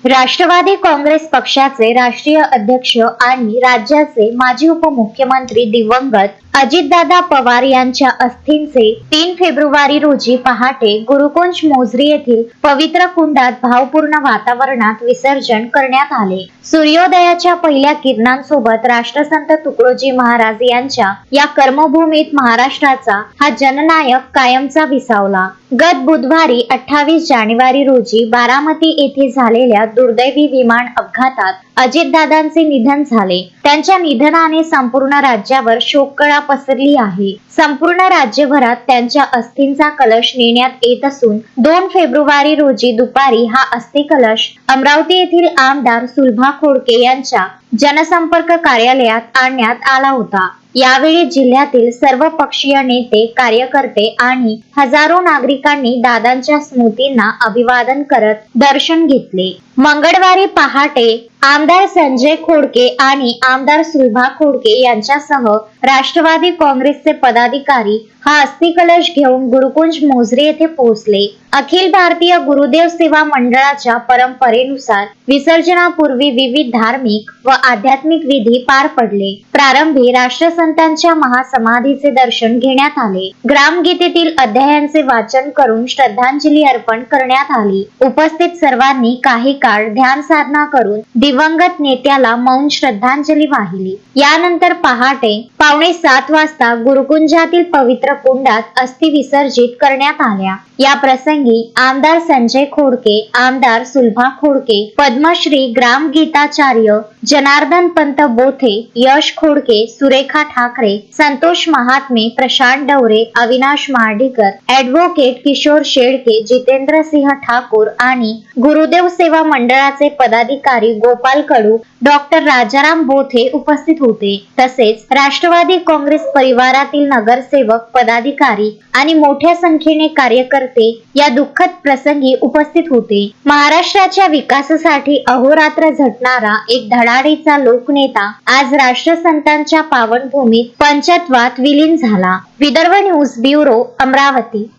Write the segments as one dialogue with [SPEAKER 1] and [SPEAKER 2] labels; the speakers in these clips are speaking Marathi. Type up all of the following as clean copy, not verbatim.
[SPEAKER 1] राष्ट्रवादी काँग्रेस पक्षाचे राष्ट्रीय अध्यक्ष आणि राज्याचे माजी उपमुख्यमंत्री दिवंगत अजितदादा पवार यांच्या अस्थींचे 3 फेब्रुवारी रोजी पहाटे गुरुकुंज मोझरी येथील पवित्र कुंडात भावपूर्ण वातावरणात विसर्जन करण्यात आले। सूर्योदयाच्या पहिल्या किरणांसोबत राष्ट्रसंत तुकडोजी महाराज यांच्या या कर्मभूमीत महाराष्ट्राचा हा जननायक कायमचा विसावला। गत बुधवारी 28 जानेवारी रोजी बारामती येथे झालेल्या दुर्दैवी विमान अपघातात अजितदादांचे निधन झाले। त्यांच्या निधनाने संपूर्ण राज्यावर शोककळा पसरली आहे। संपूर्ण राज्यभरात त्यांच्या अस्थींचा कलश नेण्यात येत असून 2 फेब्रुवारी रोजी दुपारी हा अस्थि कलश अमरावती येथील आमदार सुलभा खोडके यांच्या जनसंपर्क कार्यालयात आणण्यात आला होता। यावेळी जिल्ह्यातील सर्व पक्षीय नेते, कार्यकर्ते आणि हजारो नागरिकांनी दादांच्या स्मृतींना अभिवादन करत दर्शन घेतले। मंगळवारी पहाटे आमदार संजय खोडके आणि आमदार सुलभा खोडके यांच्यासह राष्ट्रवादी काँग्रेसचे पदाधिकारी हा अस्थि कलश घेऊन गुरुकुंज मोझरी येथे पोहोचले। अखिल भारतीय गुरुदेव सेवा मंडळाच्या परंपरेनुसार विसर्जनापूर्वी विविध धार्मिक व आध्यात्मिक विधी पार पडले। प्रारंभी राष्ट्रसंतांच्या महासमाधीचे दर्शन घेण्यात आले। ग्रामगीतेतील अध्यायांचे वाचन करून श्रद्धांजली अर्पण करण्यात आली। उपस्थित सर्वांनी काही काळ ध्यान साधना करून दिवंगत नेत्याला मौन श्रद्धांजली वाहिली। यानंतर पहाटे 6:45 वाजता गुरुकुंजातील पवित्र कुंडात अस्थि विसर्जित करण्यात आल्या। या प्रसंगी आमदार संजय खोडके, आमदार सुलभा खोडके, पद्मश्री ग्रामगीताचार्य जनार्दन पंत बोथे, यश खोडके, सुरेखा ठाकरे, संतोष महात्मे, प्रशांत डवरे, अविनाश मार्डीकर, ॲडव्होकेट किशोर शेळके, जितेंद्र सिंह ठाकूर आणि गुरुदेव सेवा मंडळाचे पदाधिकारी गोपाल कडू, डॉक्टर राजाराम बोथे उपस्थित होते। तसेच राष्ट्रवादी काँग्रेस परिवारातील नगरसेवक, पदाधिकारी आणि मोठ्या संख्येने कार्यकर्ते या दुःखद प्रसंगी उपस्थित होते। महाराष्ट्राच्या विकासासाठी अहोरात्र झटणारा एक धडाडीचा लोकनेता आज राष्ट्रसंतांच्या पावनभूमीत पंचत्वात विलीन झाला। Vidarbha news bureau, Amravati.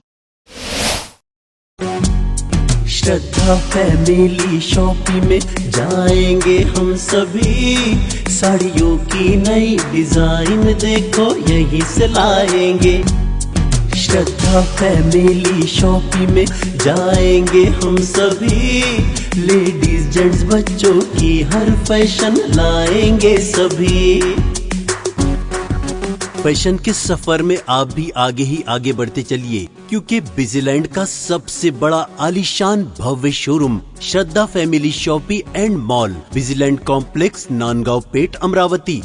[SPEAKER 2] Shraddha family shopping में जाएंगे हम सभी, साड़ियों की नई डिजाइन देखो यहीं से लाएंगे। श्रद्धा फैमिली शॉपिंग में जाएंगे हम सभी, लेडीज जेंट्स बच्चों की हर फैशन लाएंगे सभी। फैशन के सफर में आप भी आगे ही आगे बढ़ते चलिए, क्योंकि बिजीलैंड का सबसे बड़ा आलीशान भव्य showroom Shraddha family shopping and mall, Busyland complex, Nandgaon Peth, Amravati.